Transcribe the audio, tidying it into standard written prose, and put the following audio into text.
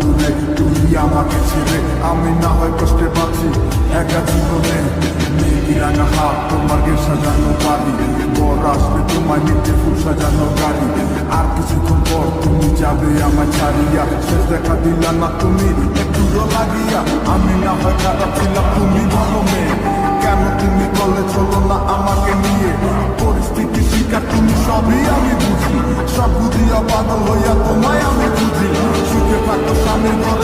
দূরে, তুই আমাকে ছেড়ে আমি না হয় কষ্টে বাঁচি একা জীবনে। মেঘি রাঙা হাত তোমার গে সাজানো বাড়ি, বর আসবে তোমার নিতে ফুল সাজানো গাড়ি। আর কিছুক্ষণ পর তুমি যাবে আমার ছাড়িয়া, শেষ দেখা দিলা না তুমি একটুও লাগিয়া। আমি না হয় খারাপ ছিলাম, তুমি ভালো মেয়ে, কেন তুমি বলে চলো না আমাকে নিয়ে? পরিস্থিতি শিকার তুমি সবই আমি বুঝি, সব বুঝিয়া পাগল হইয়া তোমায় আমি বুঝি। সুখে থাকো স্বামীর ঘরে